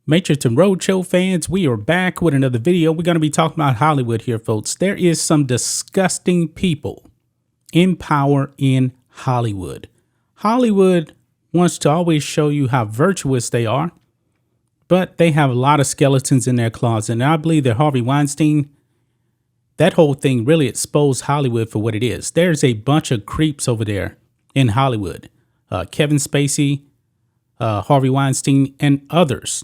Matrixx and Rhodes show fans, we are back with another video. We're going to be talking about Hollywood here, folks. There is some disgusting people in power in Hollywood. Hollywood wants to always show you how virtuous they are, but they have a lot of skeletons in their closet. And I believe that Harvey Weinstein, that whole thing really exposed Hollywood for what it is. There's a bunch of creeps over there in Hollywood. Kevin Spacey, Harvey Weinstein, and others.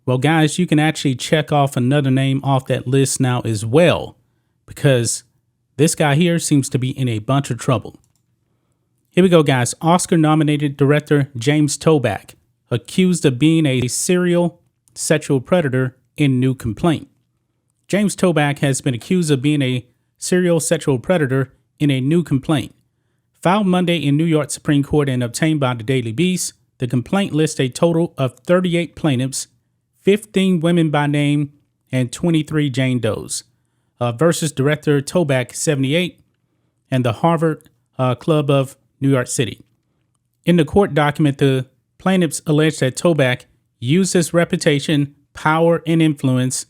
Well, guys, you can actually check off another name off that list now as well, because this guy here seems to be in a bunch of trouble. Here we go, guys. Oscar-nominated director James Toback accused of being a serial sexual predator in new complaint. James Toback has been accused of being a serial sexual predator in a new complaint. Filed Monday in New York Supreme Court and obtained by the Daily Beast, the complaint lists a total of 38 plaintiffs, 15 women by name, and 23 Jane Does, versus director Toback, 78, and the Harvard Club of New York City. In the court document, the plaintiffs allege that Toback used his reputation, power, and influence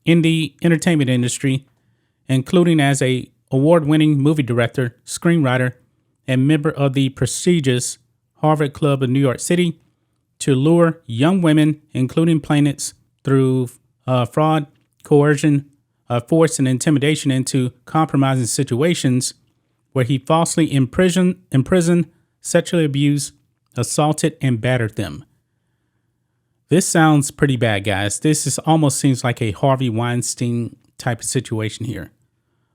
in the entertainment industry, including as a award-winning movie director, screenwriter, and member of the prestigious Harvard Club of New York City, to lure young women, including plaintiffs, through fraud, coercion, force, and intimidation into compromising situations where he falsely imprisoned, sexually abused, assaulted, and battered them. This sounds pretty bad, guys. This almost seems like a Harvey Weinstein type of situation here.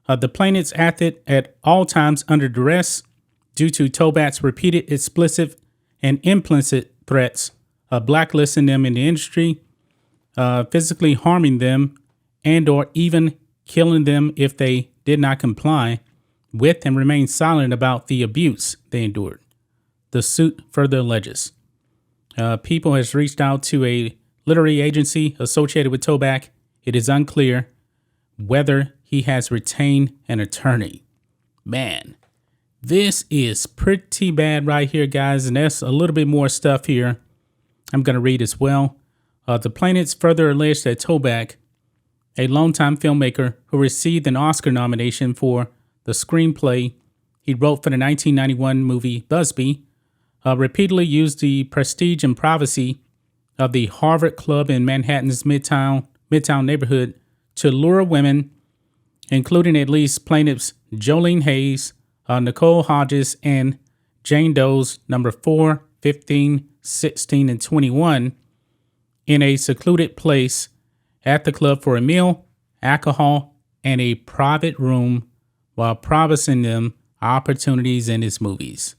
The plaintiffs acted at all times under duress due to Toback's repeated explicit and implicit threats, blacklisting them in the industry, physically harming them, and or even killing them if they did not comply with and remain silent about the abuse they endured. The suit further alleges. People has reached out to a literary agency associated with Toback. It is unclear whether he has retained an attorney. Man, this is pretty bad right here, guys, and there's a little bit more stuff here I'm going to read as well. The plaintiffs further allege that Toback, a longtime filmmaker who received an Oscar nomination for the screenplay he wrote for the 1991 movie Busby, repeatedly used the prestige and privacy of the Harvard Club in Manhattan's Midtown neighborhood to lure women, including at least plaintiffs Jolene Hayes, Nicole Hodges, and Jane Does number 4, 15, 16, and 21 in a secluded place at the club for a meal, alcohol, and a private room while promising them opportunities in his movies.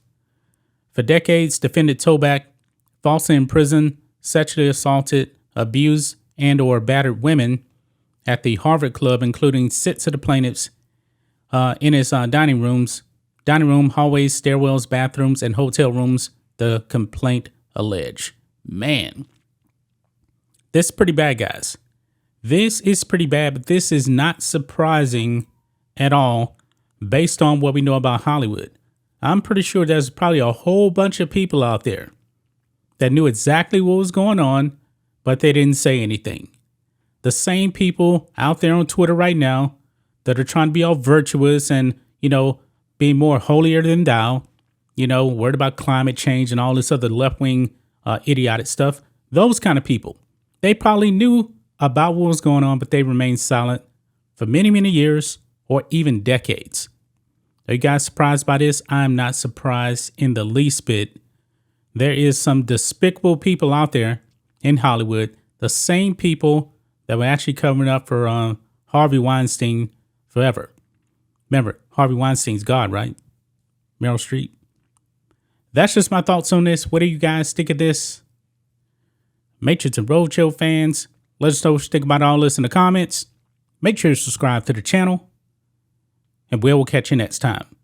For decades, defendant Toback falsely imprisoned, sexually assaulted, abused, and or battered women at the Harvard Club, including 6 of the plaintiffs in his dining room, hallways, stairwells, bathrooms, and hotel rooms, the complaint allege. Man, this is pretty bad, guys. This is pretty bad, but this is not surprising at all based on what we know about Hollywood. I'm pretty sure there's probably a whole bunch of people out there that knew exactly what was going on, but they didn't say anything. The same people out there on Twitter right now that are trying to be all virtuous and, be more holier than thou, worried about climate change and all this other left-wing idiotic stuff. Those kind of people, they probably knew about what was going on, but they remained silent for many, many years or even decades. Are you guys surprised by this? I'm not surprised in the least bit. There is some despicable people out there in Hollywood, the same people that were actually covering up for Harvey Weinstein forever. Remember, Harvey Weinstein's God, right? Meryl Streep. That's just my thoughts on this. What do you guys think of this? Matrixx and Rhodes show fans, let us know what you think about all this in the comments. Make sure to subscribe to the channel, and we will catch you next time.